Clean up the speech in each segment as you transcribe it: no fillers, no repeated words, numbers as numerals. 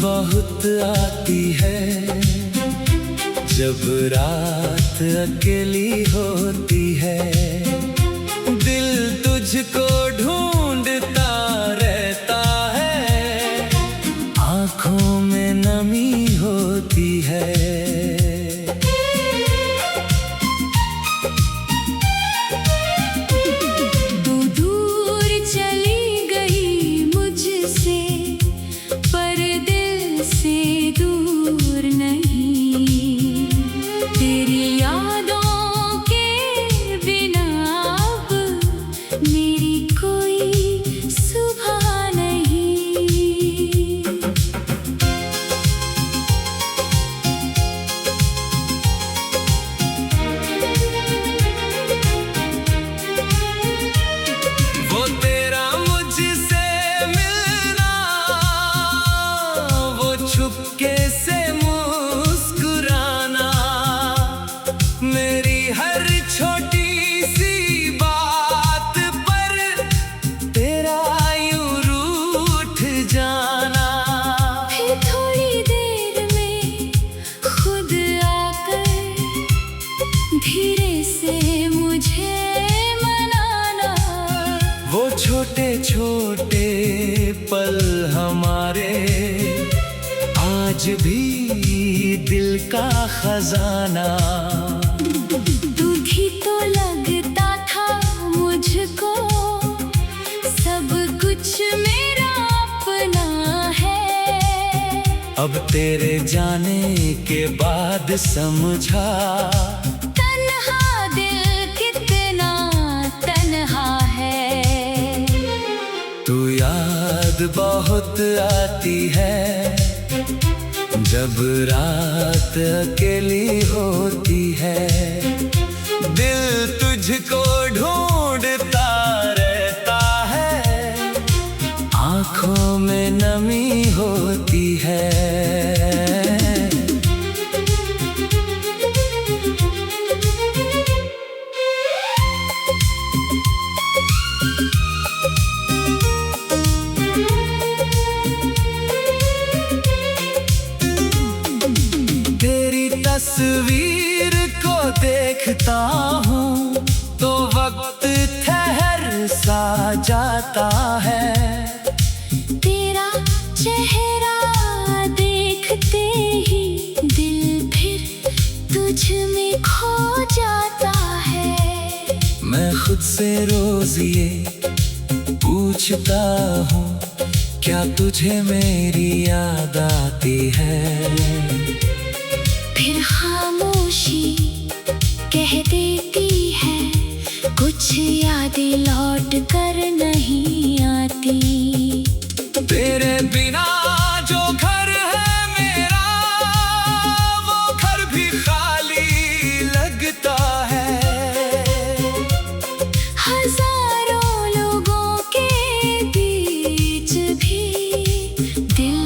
बहुत आती है जब रात अकेली होती है। दिल तुझको ढूंढता रहता है, आँखों में नमी होती है। चुपके से मुस्कुराना, मेरी हर छोटी सी बात पर तेरा यूं रूठ जाना। फिर थोड़ी देर में खुद आकर धीरे से मुझे मनाना। वो छोटे छोटे पल हमारे आज भी दिल का खजाना। दुखी तो लगता था मुझको, सब कुछ मेरा अपना है। अब तेरे जाने के बाद समझा, तन्हा दिल कितना तन्हा है। तू याद बहुत आती है जब रात अकेली होती है। दिल तुझको ढूंढता रहता है, आँखों में नमी होती है। तस्वीर को देखता हूँ तो वक्त ठहर सा जाता है। तेरा चेहरा देखते ही दिल फिर तुझ में खो जाता है। मैं खुद से रोज ये पूछता हूँ, क्या तुझे मेरी याद आती है? फिर खामोशी कह देती है, कुछ यादें लौट कर नहीं आती। तेरे बिना जो घर है मेरा, वो घर भी खाली लगता है। हजारों लोगों के बीच भी दिल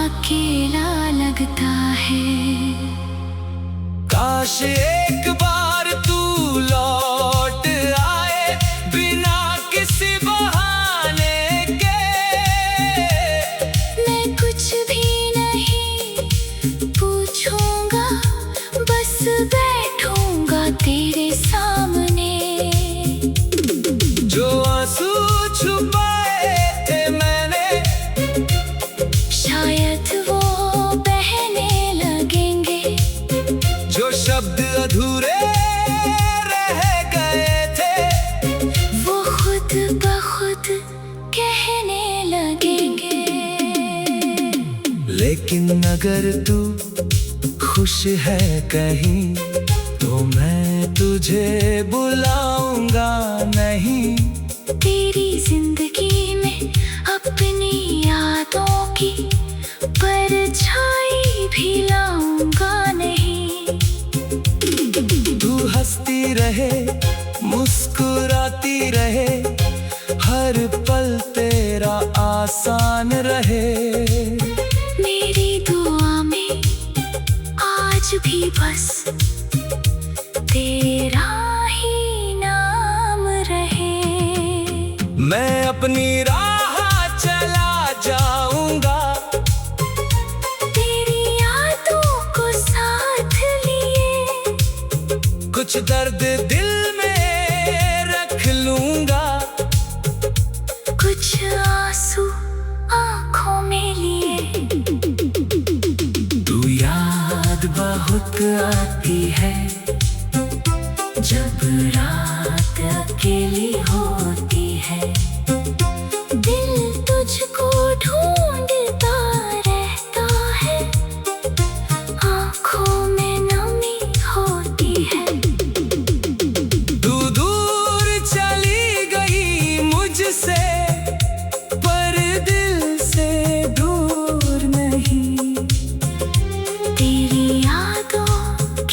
अकेला लगता है। काश एक बार तू लौट आए बिना किसी बहाने के। मैं कुछ भी नहीं पूछूंगा, बस बैठूंगा तेरे सामने। जो आंसू छुपाए थे मैंने, शायद वो बहने लगेंगे। जो शब्द अधूरे रह गए थे, वो खुद ब खुद कहने लगेंगे। लेकिन अगर तू खुश है कहीं, तो मैं तुझे बुलाऊंगा नहीं। तेरी जिंदगी में अपनी यादों की परछाई भी लाऊंगा नहीं। तू हंसती रहे, मुस्कुराती रहे, हर पल तेरा आसान रहे। मेरी दुआ में आज भी बस तेरा ही नाम रहे। मैं अपनी राह चला जाऊंगा, दर्द दिल में रख लूंगा, कुछ आंसू आंखों में लिए। तू याद बहुत आती है जब रात अकेली होती है, दिल तुझको ढूंढता रहता है, आंखों में नमी होती है। तू दूर चली गई मुझसे, पर दिल से दूर नहीं। तेरी यादों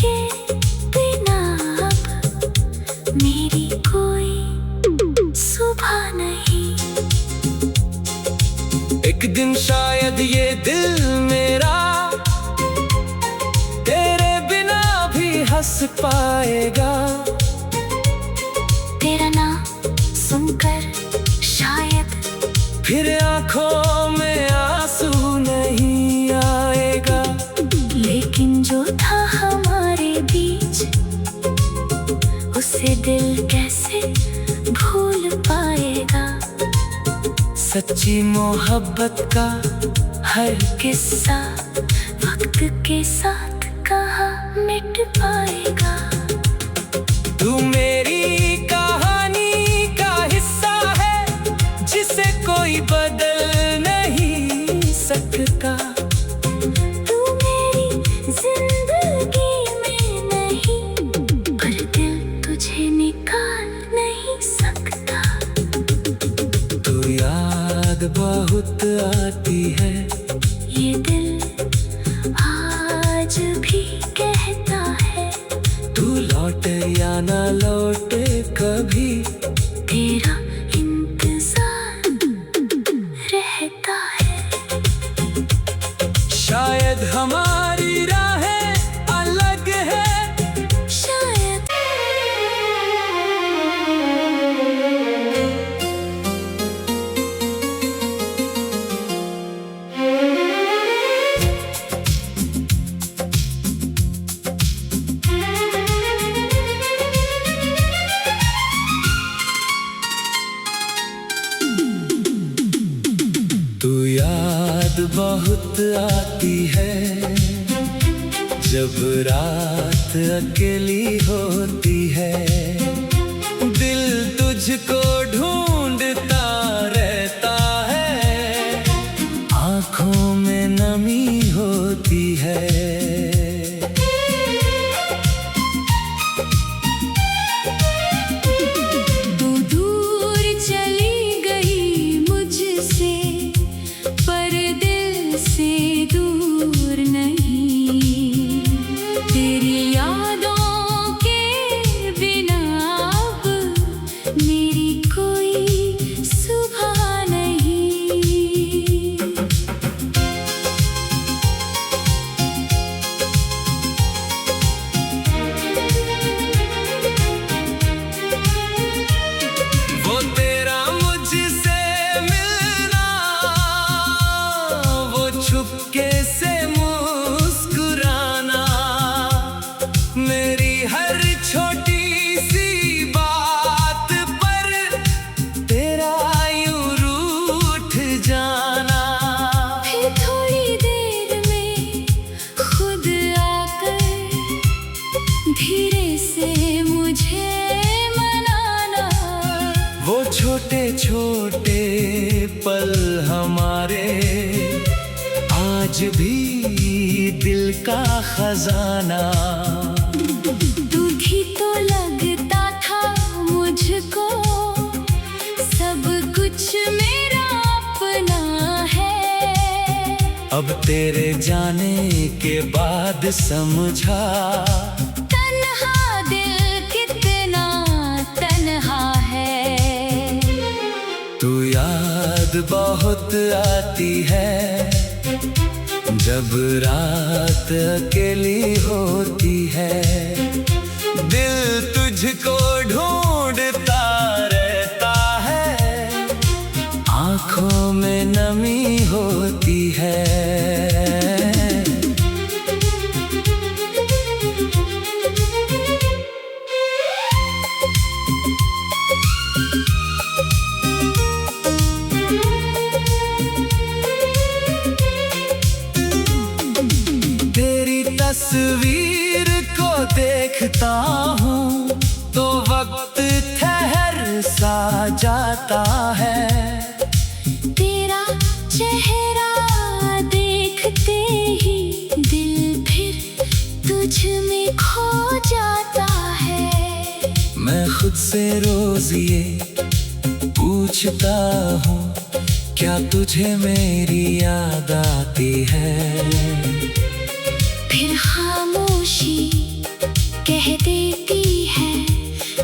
के बिना अब मेरी कोई सुबह नहीं। एक दिन शायद ये दिल मेरा तेरे बिना भी हंस पाएगा। तेरा नाम सुनकर शायद फिर आंखों में आंसू नहीं आएगा। लेकिन जो था हमारे बीच, उसे दिल कैसे भूल पाएगा। सच्ची मोहब्बत का हर किस्सा वक्त के साथ कहाँ मिट पाएगा। तू मेरी कहानी का हिस्सा है, जिसे कोई बदल नहीं सकता। तू मेरी जिंदगी में नहीं, पर दिल तुझे निकाल नहीं सकता। तू याद बहुत आती है, ये दिल आज भी कहता है, तू लौटे या ना लौटे कभी, तेरा इंतजार रहता है। शायद हमारी राहें अलग है, शायद तू याद बहुत आती है जब रात अकेली होती है। दिल तुझको ढूंढता रहता है, आंखों में नमी होती है। तू दूर चली गई मुझसे, पर दिल से दूर नहीं। तेरी यादों के बिना अब मेरी कोई सुबह नहीं। वो तेरा मुझसे मिलना, वो छुपके से मुस्कुराना, मेरी हर छोटी सी बात पर तेरा यूं रूठ जाना। फिर थोड़ी देर में खुद आकर धीरे से मुझे मनाना। वो छोटे छोटे पल हमारे आज भी दिल का खजाना। दुखी तो लगता था मुझको, सब कुछ मेरा अपना है। अब तेरे जाने के बाद समझा, तन्हा दिल कितना तन्हा है। तू याद बहुत आती है जब रात अकेली होती है। दिल तुझको ढूंढता रहता है, आंखों में नमी होती है। तस्वीर को देखता हूँ तो वक्त ठहर सा जाता है। तेरा चेहरा देखते ही दिल फिर तुझ में खो जाता है। मैं खुद से रोज ये पूछता हूँ, क्या तुझे मेरी याद आती है? फिर खामोशी कह देती है,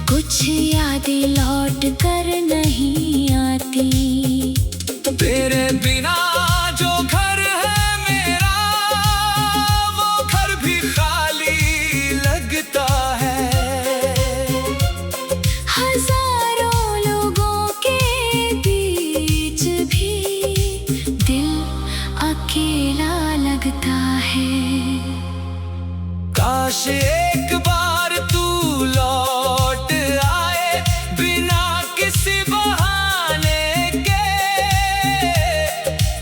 कुछ यादें लौट कर नहीं आती। तेरे बिना जो घर है मेरा, वो घर भी खाली लगता है। हजारों लोगों के बीच भी दिल अकेला लगता है। काश एक बार तू लौट आए बिना किसी बहाने के।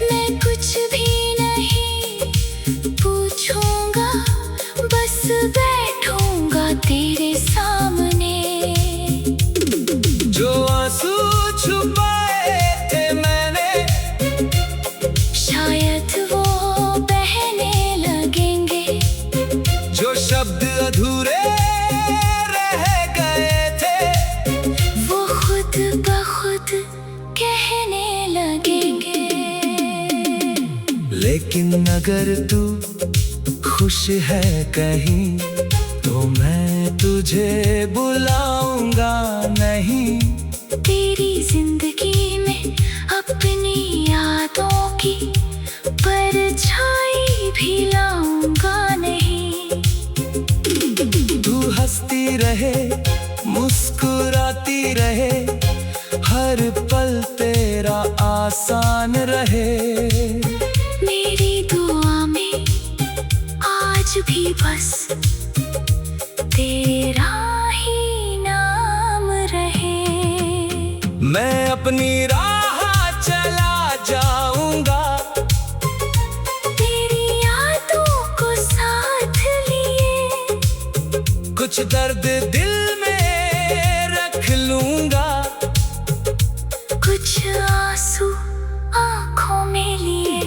मैं कुछ भी नहीं पूछूंगा, बस बैठूंगा तेरे सामने। जो आंसू छुपाए थे मैंने, शायद वो बहने लगेंगे। जो शब्द अधूरे रह गए थे, वो खुद ब खुद कहने लगेंगे। लेकिन अगर तू खुश है कहीं, तो मैं तुझे बुलाऊंगा नहीं। तेरी जिंदगी में अपनी यादों की परछाई भी लाऊंगा नहीं। तू हंसती रहे, मुस्कुराती रहे, हर पल तेरा आसान रहे। मेरी दुआ में आज भी बस तेरा ही नाम रहे। मैं अपनी राह चला जाऊंगा, तेरी यादों को साथ लिए। कुछ दर्द दिल में रख लूंगा, कुछ आंसू आंखों में लिए।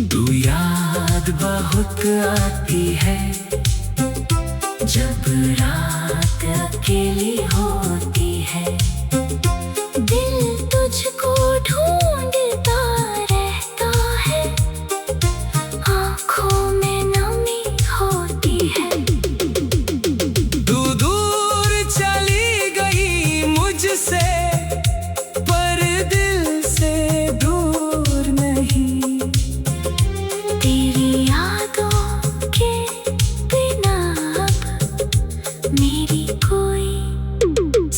तू याद बहुत आती है जब रात अकेली होती है। दिल तुझको ढूंढता रहता है, आंखों में नमी होती है। तू दूर चली गई मुझसे, पर दिल से दूर नहीं। तेरी यादों के बिना अब मेरी कोई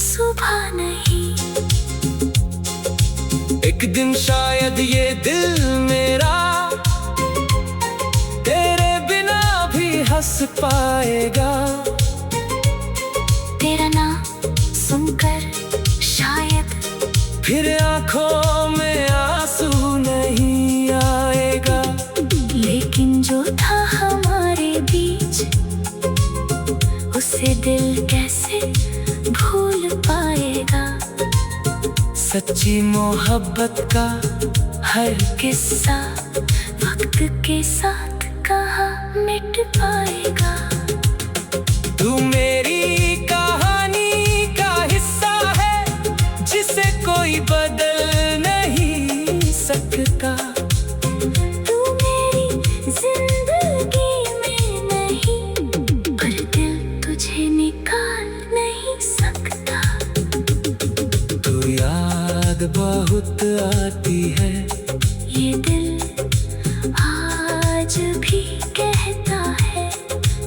सुबह नहीं। एक दिन शायद ये दिल मेरा तेरे बिना भी हंस पाएगा। तेरा नाम सुनकर शायद फिर आंखों में आंसू नहीं आएगा। लेकिन जो था हमारे बीच, उसे दिल कैसे भूल पाएगा। सच्ची मोहब्बत का हर किस्सा वक्त के साथ कहाँ मिट पाएगा। तू मेरी कहानी का हिस्सा है, जिसे कोई बदल नहीं सकता। तू मेरी जिंदगी में नहीं, पर दिल तुझे निकाल नहीं सकता। तू याद बहुत आती है, ये दिल आज भी कहता है।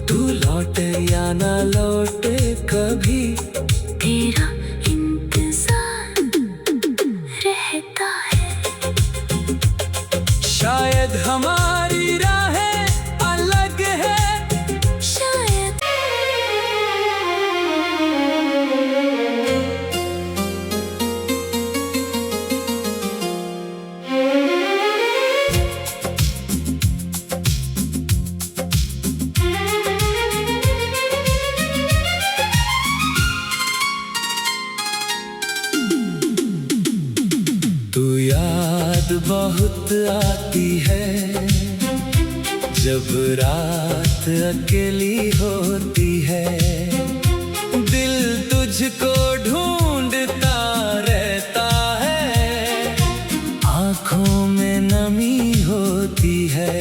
तू लौटे या ना लौटे कभी, तेरा इंतजार रहता है। शायद हमारी राहें अलग है, शायद बहुत आती है जब रात अकेली होती है। दिल तुझको ढूंढता रहता है, आंखों में नमी होती है।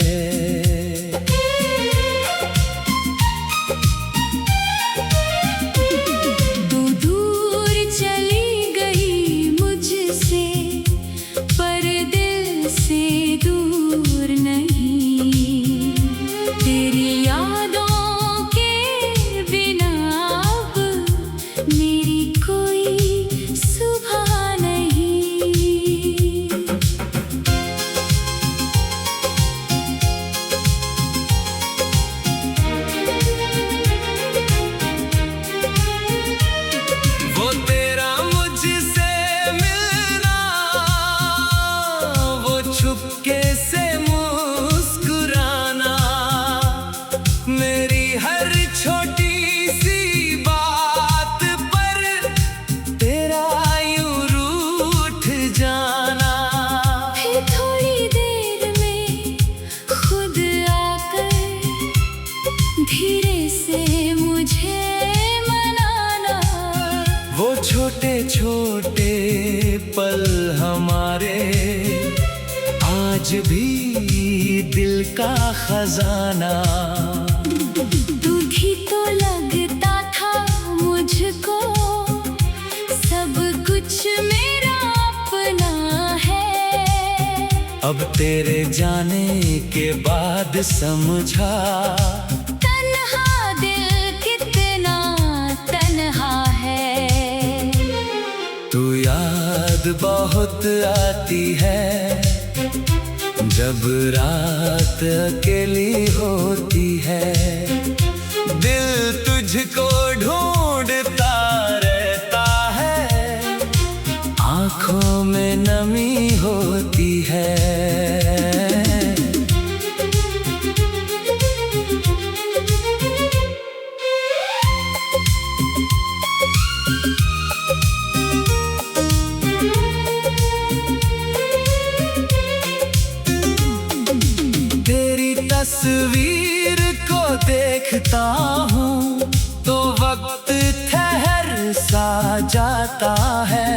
चुपके से मुस्कुराना, मेरी हर छोटी सी बात पर तेरा यूं रूठ जाना। फिर थोड़ी देर में खुद आकर धीरे से मुझे मनाना। वो छोटे छोटे पल हमारे आज भी दिल का खजाना। तू भी तो लगता था मुझको सब कुछ मेरा अपना है। अब तेरे जाने के बाद समझा तन्हा दिल कितना तन्हा है। तू याद बहुत आती है जब रात अकेली होती है। दिल तुझको ढूंढता रहता है, आंखों में नमी होती है। तस्वीर को देखता हूँ तो वक्त ठहर सा जाता है।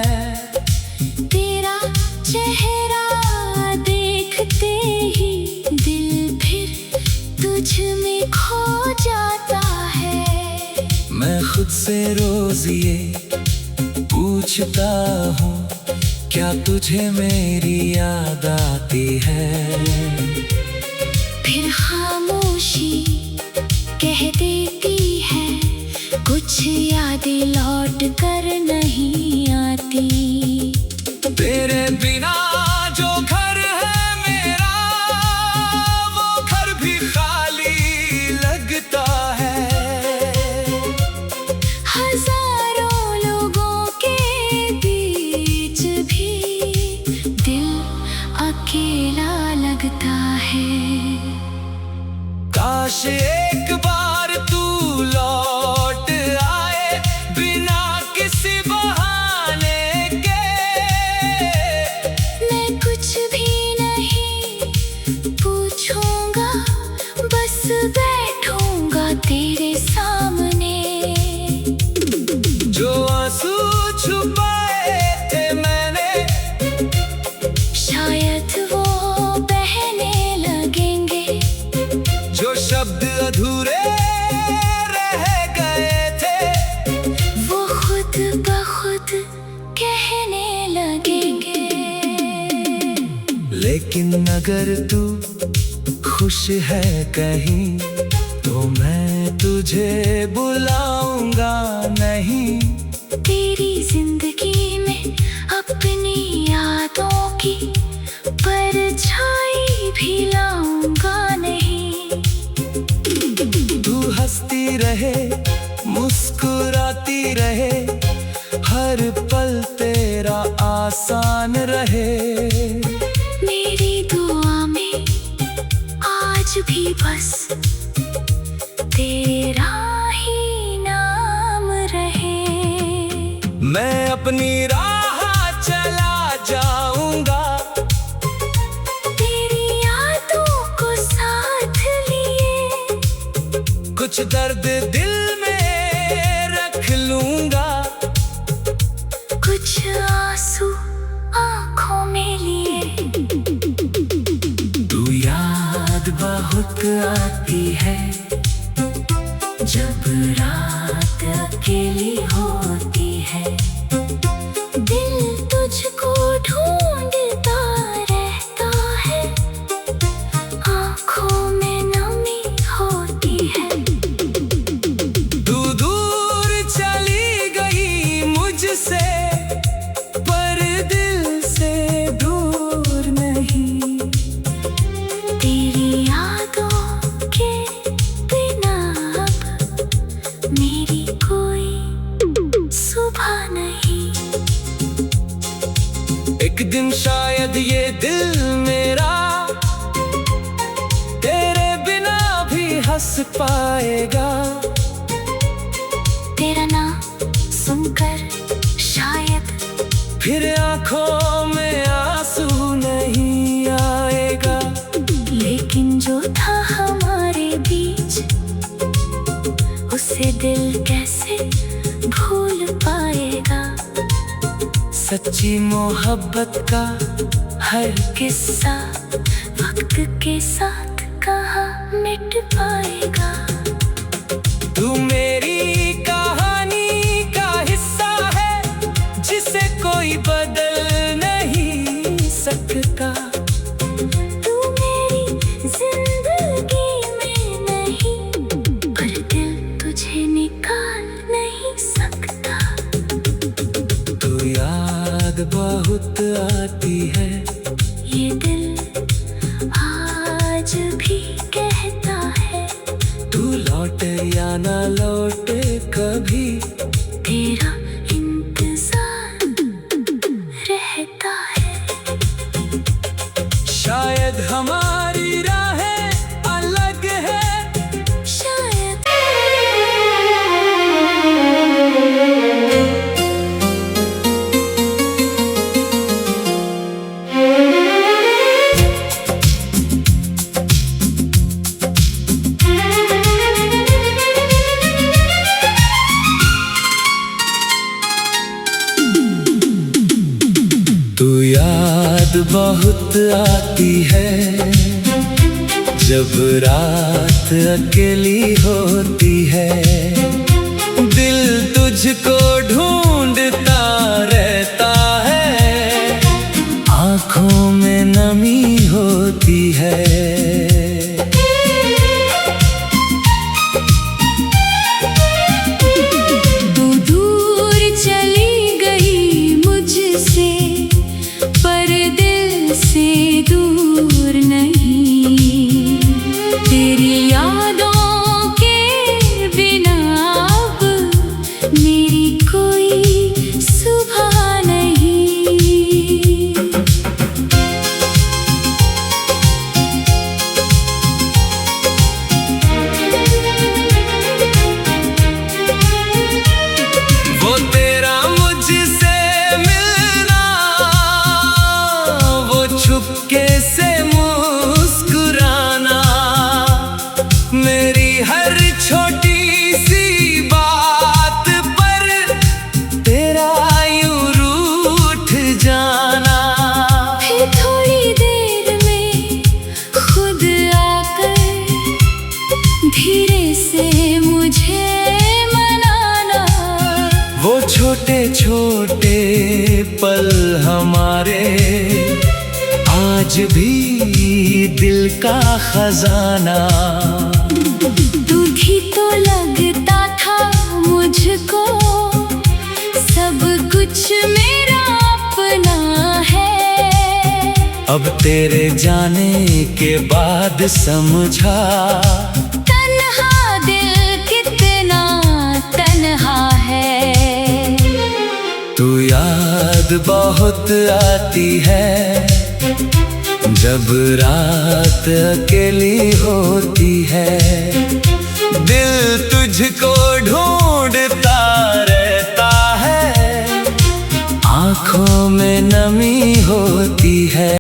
तेरा चेहरा देखते ही दिल फिर तुझ में खो जाता है। मैं खुद से रोज ये पूछता हूँ, क्या तुझे मेरी याद आती है? फिर खामोशी कह देती है, कुछ यादें लौट कर नहीं आती। तेरे बिना जो घर है मेरा, वो घर भी खाली लगता है। हजारों लोगों के बीच भी दिल अकेला लगता है। काश एक बार तू लौट आए बिना किसी बहाने के। मैं कुछ भी नहीं पूछूंगा, बस बैठूंगा तेरे सामने। जो आंसू छुपाए थे मैंने, शायद वो बहने लगेंगे। जो शब्द अधूरे रह गए थे, वो खुद ब खुद कहने लगेंगे। लेकिन अगर तू खुश है कहीं, तो मैं तुझे बुलाऊंगा नहीं। तेरी जिंदगी में अपनी यादों की परछाई भी लाऊंगा नहीं। तू हंसती रहे, मुस्कुराती रहे, हर पल तेरा आसान रहे। मेरी दुआ में आज भी बस तेरा ही नाम रहे। मैं अपनी राह चला जाऊंगा, कुछ दर्द दिल में रख लूंगा, कुछ आंसू आंखों में लिए। तू याद बहुत आती है जब रात अकेली होती है। दिल तुझको ढूंढता रहता है, आंखों में नमी होती है। तू दूर चली गई मुझसे, पर दिल से दूर नहीं। तेरी यादों के बिना अब मेरी कोई सुबह नहीं। एक दिन शायद ये दिल मेरा तेरे बिना भी हंस पाएगा। तेरा नाम सुनकर शायद फिर आंखों में आंसू नहीं आएगा। लेकिन जो था हमारे बीच, उसे दिल कैसे भूल पाएगा। सच्ची मोहब्बत का हर किस्सा वक्त के साथ कहाँ मिट पाएगा। तू मेरी कहानी का हिस्सा है, जिसे कोई बदल नहीं सकता। तू मेरी जिंदगी में नहीं, पर दिल तुझे निकाल नहीं सकता। तू याद बहुत आती है, ये दिल आज भी कहता है। तू लौटे या ना लौटे कभी, तेरा इंतजार रहता है। शायद हमारी राहें अलग है। शायद तू याद बहुत आती है जब रात अकेली होती है। दिल तुझको ढूंढता रहता है, आंखों में नमी होती है। तू दूर चली गई मुझसे, पर दिल से दूर नहीं। तेरी यादों के बिना अब मेरी कोई सुबह नहीं। वो तेरा मुझसे मिलना, वो चुपके से मुस्कुराना, मेरी हर छोटी सी बात पर तेरा यूं रूठ जाना। फिर थोड़ी देर में खुद आकर धीरे से मुझे मनाना। वो छोटे छोटे पल हमारे आज भी दिल का खजाना। तू भी तो लगता था मुझको, सब कुछ मेरा अपना है। अब तेरे जाने के बाद समझा, तन्हा दिल कितना तन्हा है। तू याद बहुत आती है जब रात अकेली होती है। दिल तुझको ढूंढता रहता है, आंखों में नमी होती है।